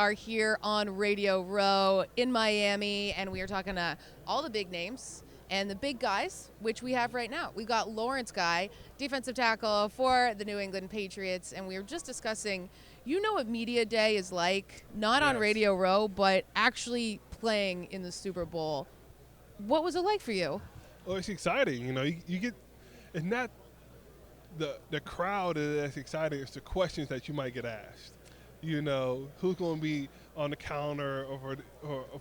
are here on Radio Row in Miami, and we are talking to all the big names and the big guys, which we have right now. We've got Lawrence Guy, defensive tackle for the New England Patriots, and we were just discussing, you know what media day is like, not on Radio Row, but actually playing in the Super Bowl. What was it like for you? Oh, it's exciting. You know, you get, it's not the crowd that's exciting. It's the questions that you might get asked. You know, who's going to be on the counter or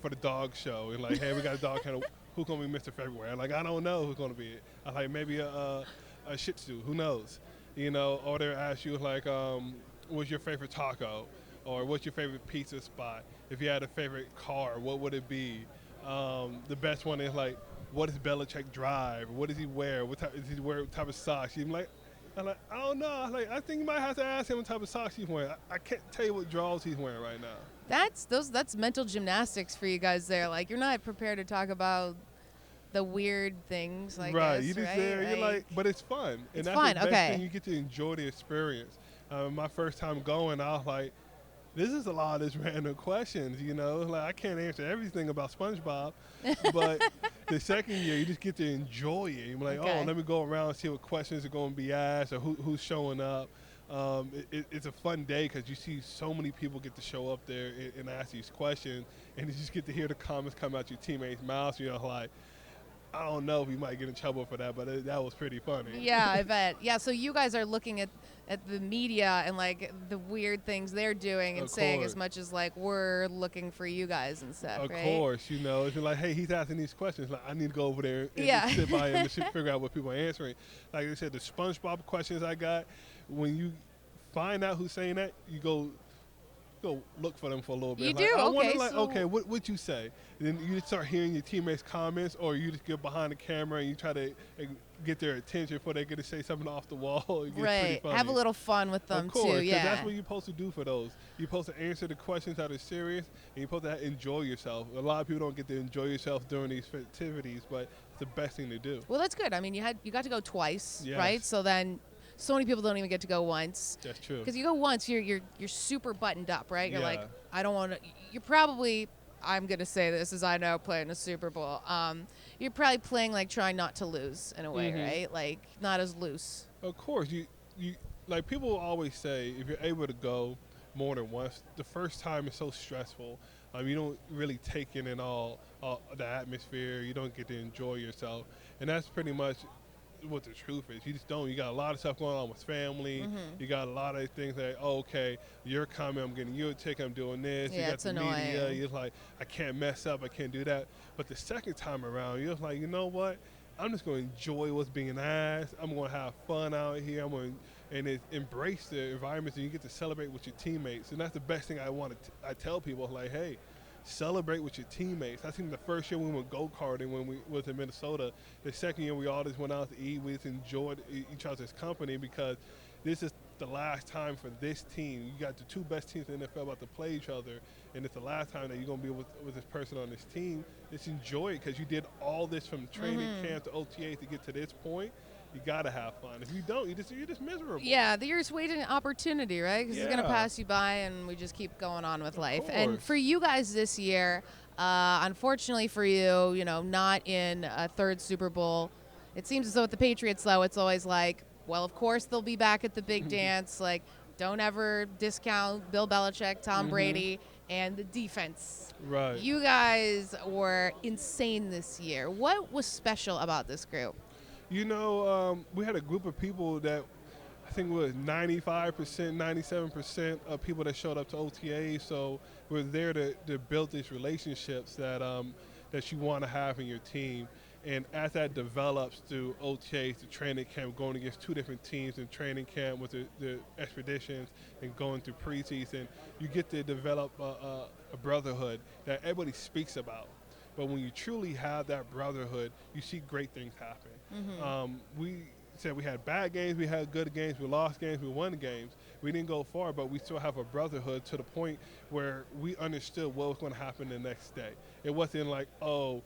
for the dog show? And like, hey, we got a dog counter. Who's going to be Mr. February? Like, I don't know who's going to be it. I'm like, maybe a Shih Tzu. Who knows? You know, or they ask you like, what's your favorite taco? Or what's your favorite pizza spot? If you had a favorite car, what would it be? The best one is like, what does Belichick drive? What does he wear? What type of socks? I'm like, I don't know. I think you might have to ask him what type of socks he's wearing. I can't tell you what drawers he's wearing right now. That's mental gymnastics for you guys there. Like, you're not prepared to talk about the weird things, like right. Guess, You just right? there. You're like, but it's fun. It's and that's fun. the best Okay. thing. You get to enjoy the experience. My first time going, I was like, this is a lot of this random questions, you know. Like, I can't answer everything about SpongeBob, but the second year, you just get to enjoy it. You're like, Okay. oh, let me go around and see what questions are going to be asked or who's showing up. It's a fun day because you see so many people get to show up there and ask these questions, and you just get to hear the comments come out your teammates' mouths. You're like, I don't know if we might get in trouble for that, but that was pretty funny. Yeah, I bet. Yeah, so you guys are looking at the media and like the weird things they're doing and saying as much as like we're looking for you guys and stuff, Of right? course, you know, it's like, hey, he's asking these questions. Like, I need to go over there and sit by him and figure out what people are answering. Like I said, the SpongeBob questions I got, when you find out who's saying that, you go look for them for a little bit. You like, do? I okay. wonder, like, okay, what you say? And then you just start hearing your teammates' comments, or you just get behind the camera and you try to get their attention before they get to say something off the wall. It gets pretty funny. Have a little fun with them of course, too. Yeah, that's what you're supposed to do for those. You're supposed to answer the questions that are serious, and you're supposed to enjoy yourself. A lot of people don't get to enjoy yourself during these activities, but it's the best thing to do. Well, that's good. I mean, you got to go twice, Yes. right? So then, so many people don't even get to go once. That's true. Because you go once, you're super buttoned up, right? You're Yeah. like, I don't want to. You're probably, I'm gonna say this as I know, playing a Super Bowl. You're probably playing like trying not to lose in a way, right? Like not as loose. Of course, you like people always say if you're able to go more than once, the first time is so stressful. You don't really take in all the atmosphere. You don't get to enjoy yourself, and that's pretty much what the truth is. You just don't. You got a lot of stuff going on with family. You got a lot of things that, okay, you're coming, I'm getting you a ticket, I'm doing this. Yeah, you got it's the annoying. media. You're like, I can't mess up, I can't do that. But the second time around, you're like, you know what? I'm just going to enjoy what's being asked. I'm going to have fun out here. I'm going to embrace the environment, and you get to celebrate with your teammates. And that's the best thing I tell people, like, hey, celebrate with your teammates. I think the first year we went go-karting when we was in Minnesota. The second year we all just went out to eat. We just enjoyed each other's company because this is the last time for this team. You got the two best teams in the NFL about to play each other, and it's the last time that you're going to be with this person on this team. Just enjoy it because you did all this from training camp to OTA to get to this point. You gotta have fun. If you don't, you're just miserable. Yeah, you're just waiting an opportunity, right? Because it's gonna Yeah. pass you by, and we just keep going on with life. course. And for you guys this year, unfortunately for you, not in a third Super Bowl. It seems as though with the Patriots, though, it's always like, well, of course they'll be back at the big dance. Like, don't ever discount Bill Belichick, Tom Brady, and the defense. Right. You guys were insane this year. What was special about this group? You know, we had a group of people that I think was 95%, 97% of people that showed up to OTA. So we're there to build these relationships that you want to have in your team. And as that develops through OTAs, the training camp, going against two different teams in training camp with the expeditions and going through preseason, you get to develop a brotherhood that everybody speaks about. But when you truly have that brotherhood, you see great things happen. We said we had bad games, we had good games, we lost games, we won games. We didn't go far, but we still have a brotherhood to the point where we understood what was going to happen the next day. It wasn't like, oh,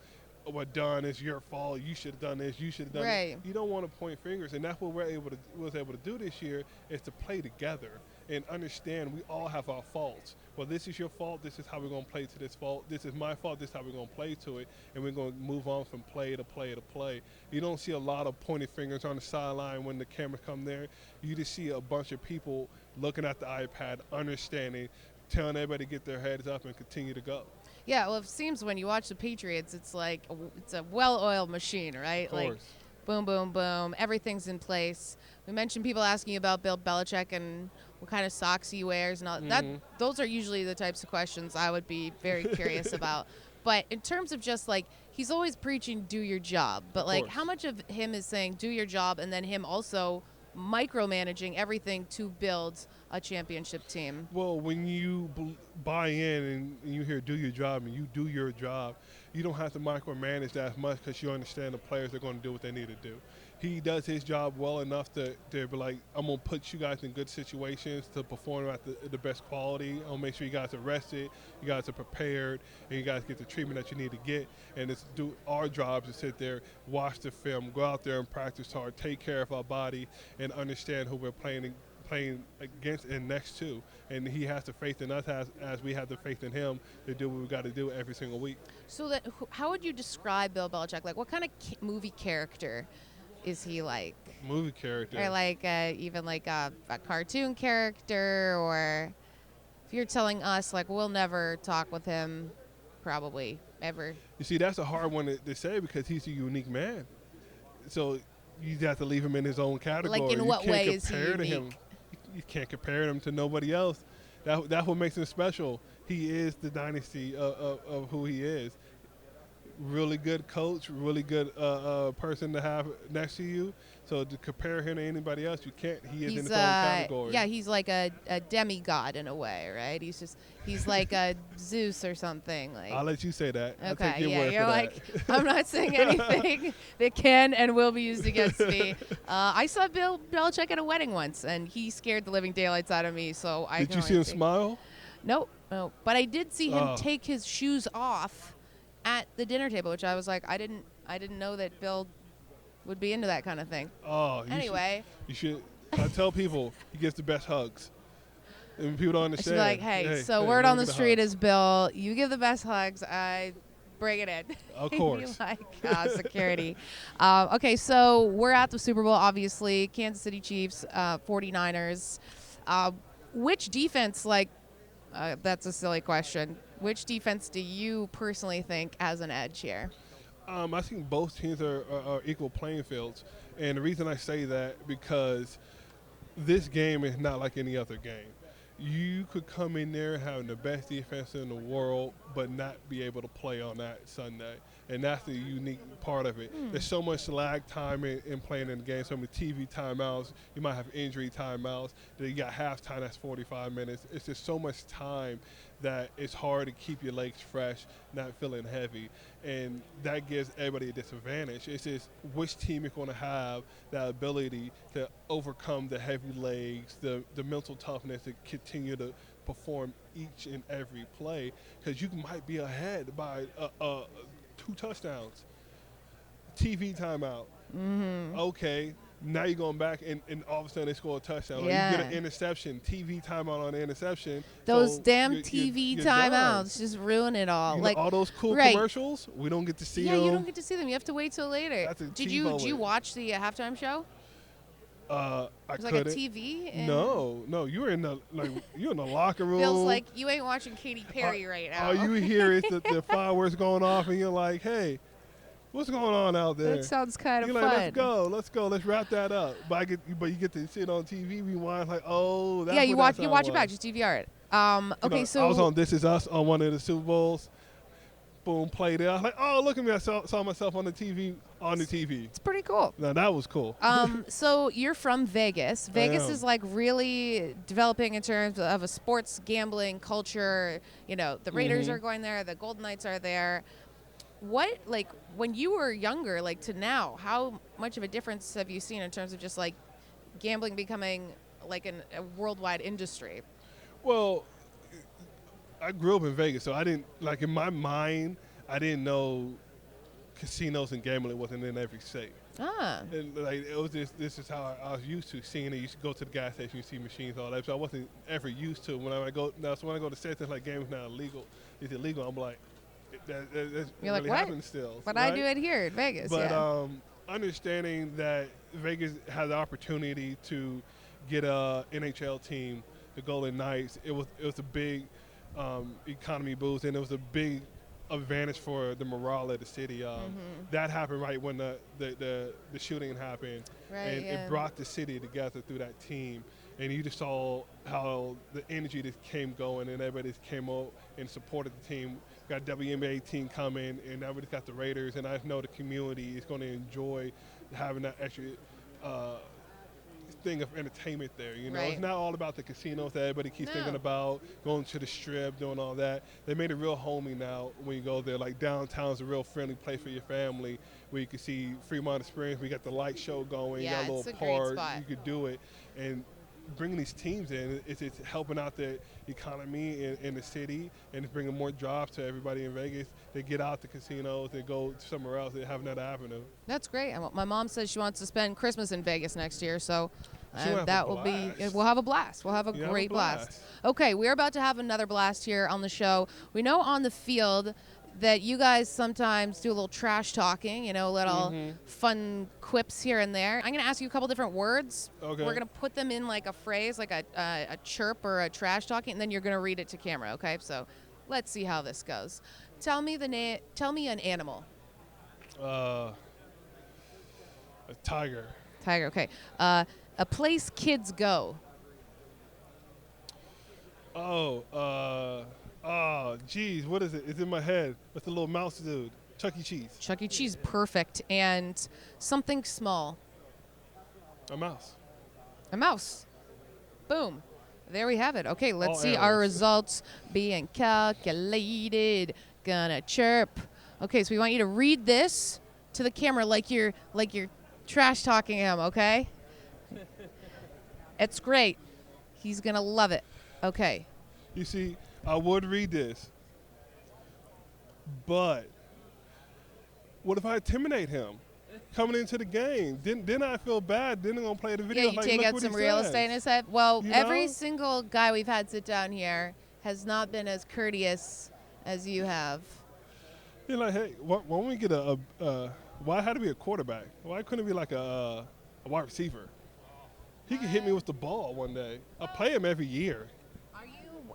what done is your fault. You should have done this. You should have done Right. it. You don't want to point fingers, and that's what was able to do this year is to play together and understand we all have our faults. Well, this is your fault. This is how we're going to play to this fault. This is my fault. This is how we're going to play to it. And we're going to move on from play to play to play. You don't see a lot of pointed fingers on the sideline when the cameras come there. You just see a bunch of people looking at the iPad, understanding, telling everybody to get their heads up and continue to go. Yeah, well, it seems when you watch the Patriots, it's like it's a well-oiled machine, right? Of course. Like, boom, boom, boom, everything's in place. We mentioned people asking about Bill Belichick and what kind of socks he wears, and all that. Those are usually the types of questions I would be very curious about. But in terms of just like he's always preaching, do your job. But like, how much of him is saying do your job, and then him also micromanaging everything to build a championship team? Well, when you buy in and you hear do your job and you do your job, you don't have to micromanage that as much because you understand the players are going to do what they need to do. He does his job well enough to be like, I'm going to put you guys in good situations to perform at the best quality. I'll make sure you guys are rested, you guys are prepared, and you guys get the treatment that you need to get. And it's do our job to sit there, watch the film, go out there and practice hard, take care of our body, and understand who we're playing against and next to. And he has the faith in us as we have the faith in him to do what we got to do every single week. So that, how would you describe Bill Belichick? Like, what kind of movie character is he like? Movie character. Or like even like a cartoon character, or if you're telling us like we'll never talk with him probably ever. You see, that's a hard one to say because he's a unique man. So you have to leave him in his own category. Like in what way is he unique? Him. You can't compare him to nobody else. That's what makes him special. He is the dynasty of who he is. Really good coach, really good person to have next to you. So to compare him to anybody else, you can't. He is in his own category. Yeah, he's like a demigod in a way, right? He's like a Zeus or something. Like, I'll let you say that. Okay, I'll take your yeah, word you're for like, that. I'm not saying anything that can and will be used against me. I saw Bill Belichick at a wedding once, and he scared the living daylights out of me. So I Did you see him smile? No, but I did see him take his shoes off at the dinner table, which I was like, I didn't know that Bill would be into that kind of thing. Oh, anyway, you should. I tell people he gives the best hugs. And people don't understand. I should be like, hey, word on the street is Bill, you give the best hugs. I bring it in. Of course. Like security. Okay, so we're at the Super Bowl, obviously. Kansas City Chiefs, 49ers. Which defense, that's a silly question. Which defense do you personally think has an edge here? I think both teams are equal playing fields. And the reason I say that, because this game is not like any other game. You could come in there having the best defense in the world, but not be able to play on that Sunday. And that's the unique part of it. There's so much lag time in playing in the game, so many TV timeouts. You might have injury timeouts. Then you got halftime, that's 45 minutes. It's just so much time that it's hard to keep your legs fresh, not feeling heavy. And that gives everybody a disadvantage. It's just which team is going to have that ability to overcome the heavy legs, the mental toughness to continue to perform each and every play, because you might be ahead by 2 touchdowns. TV timeout. Okay, now you're going back, and all of a sudden they score a touchdown. Yeah. Or you get an interception, TV timeout on the interception. Those so damn you're TV done. timeouts just ruin it all. You know, all those cool commercials, we don't get to see them. Yeah, you don't get to see them. You have to wait till later. Did you watch the halftime show? I was couldn't. Like a TV? No, you're in the you're in the locker room. Bill's like, you ain't watching Katy Perry right now. All you hear is the fireworks going off, and you're like, hey, what's going on out there? That sounds kind of you're fun. Like, let's go, let's wrap that up. But you get to sit on TV, rewind, like, oh, that's you watch it back, just DVR it. Okay, so I was on This Is Us on one of the Super Bowls. Boom, played it. I was like, oh, look at me! I saw myself on the TV. It's pretty cool. No, that was cool. So you're from Vegas. Vegas is like really developing in terms of a sports gambling culture. You know, the Raiders are going there. The Golden Knights are there. What, like, when you were younger, like to now, how much of a difference have you seen in terms of just like gambling becoming like a worldwide industry? Well, I grew up in Vegas, so I didn't, in my mind, I didn't know casinos and gambling wasn't in every state. Ah. And like it was just this is how I was used to seeing it. You used to go to the gas station, you see machines, all that. So I wasn't ever used to it. When I go now, so when I go to Texas, like games now illegal, it's illegal. I'm like, that's You're like, really what? happens still. But right? I do it here in Vegas. But yeah. Understanding that Vegas has the opportunity to get a NHL team, the Golden Knights, it was a big economy boost, and it was a big advantage for the morale of the city. That happened right when the shooting happened, Right, and yeah. it brought the city together through that team. And you just saw how the energy just came going, and everybody just came out and supported the team. Got WNBA team coming, and now we just got the Raiders, and I know the community is going to enjoy having that extra thing of entertainment there. You know, Right. it's not all about the casinos that everybody keeps thinking about, going to the Strip, doing all that. They made it real homey now when you go there. Like downtown's a real friendly place for your family, where you can see Fremont Experience. We got the light show going. Yeah, you got a it's little a great park. spot. You could do it, and bringing these teams in, it's helping out the economy in the city, and it's bringing more jobs to everybody in Vegas. They get out the casinos, they go somewhere else, they have another avenue. That's great. And my mom says she wants to spend Christmas in Vegas next year, so She'll have that a will be. blast. We'll have a blast. We'll have a You have a great blast. blast. Okay, we're about to have another blast here on the show. We know on the field that you guys sometimes do a little trash talking, you know, little fun quips here and there. I'm going to ask you a couple different words. Okay. We're going to put them in like a phrase, like a chirp or a trash talking, and then you're going to read it to camera, okay? So let's see how this goes. Tell me an animal. A tiger. Tiger, okay. A place kids go. Geez, what is it? It's in my head. What's the little mouse dude? Chuck E. Cheese. Chuck E. Cheese, perfect. And something small. A mouse. A mouse. Boom. There we have it. Okay, let's All see our animals. results being calculated. Gonna chirp. Okay, so we want you to read this to the camera like you're trash talking him, okay? It's great. He's gonna love it. Okay. You see, I would read this, but what if I intimidate him coming into the game? Then I feel bad. Then I'm gonna play the video. Yeah, you like, take look out what some he real says. estate in his head. Well, You every know? single guy we've had sit down here has not been as courteous as you have. You're like, hey, why don't we get why had to be a quarterback? Why couldn't it be like a wide receiver? He could hit me with the ball one day. I play him every year.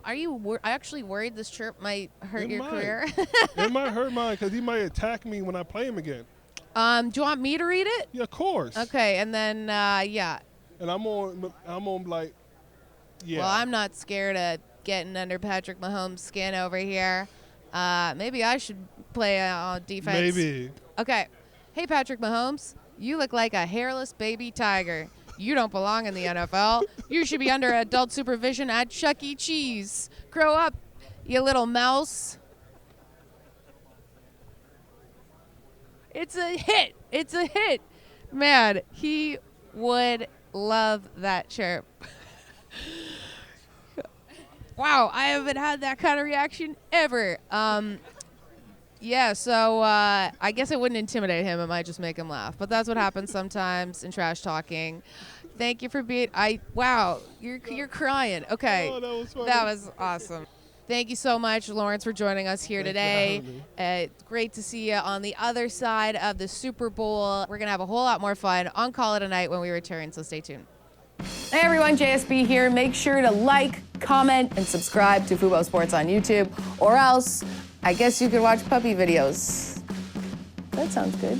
Are you actually worried this chirp might hurt It your might. career? It might hurt mine because he might attack me when I play him again. Do you want me to read it? Yeah, of course. Okay, and then yeah. And I'm on like, yeah. Well, I'm not scared of getting under Patrick Mahomes' skin over here. Maybe I should play on defense. Maybe. Okay. Hey, Patrick Mahomes, you look like a hairless baby tiger. You don't belong in the NFL. You should be under adult supervision at Chuck E. Cheese. Grow up, you little mouse. It's a hit. It's a hit. Man, he would love that chirp. Wow, I haven't had that kind of reaction ever. Yeah, so I guess it wouldn't intimidate him. It might just make him laugh. But that's what happens sometimes in trash talking. Thank you for being. Wow, you're crying. Okay, Oh, that was funny. that was awesome. Thank you so much, Lawrence, for joining us here Thanks for today. having me. It's great to see you on the other side of the Super Bowl. We're gonna have a whole lot more fun on Call It a Night when we return. So stay tuned. Hey everyone, JSB here. Make sure to like, comment, and subscribe to Fubo Sports on YouTube, or else I guess you could watch puppy videos. That sounds good.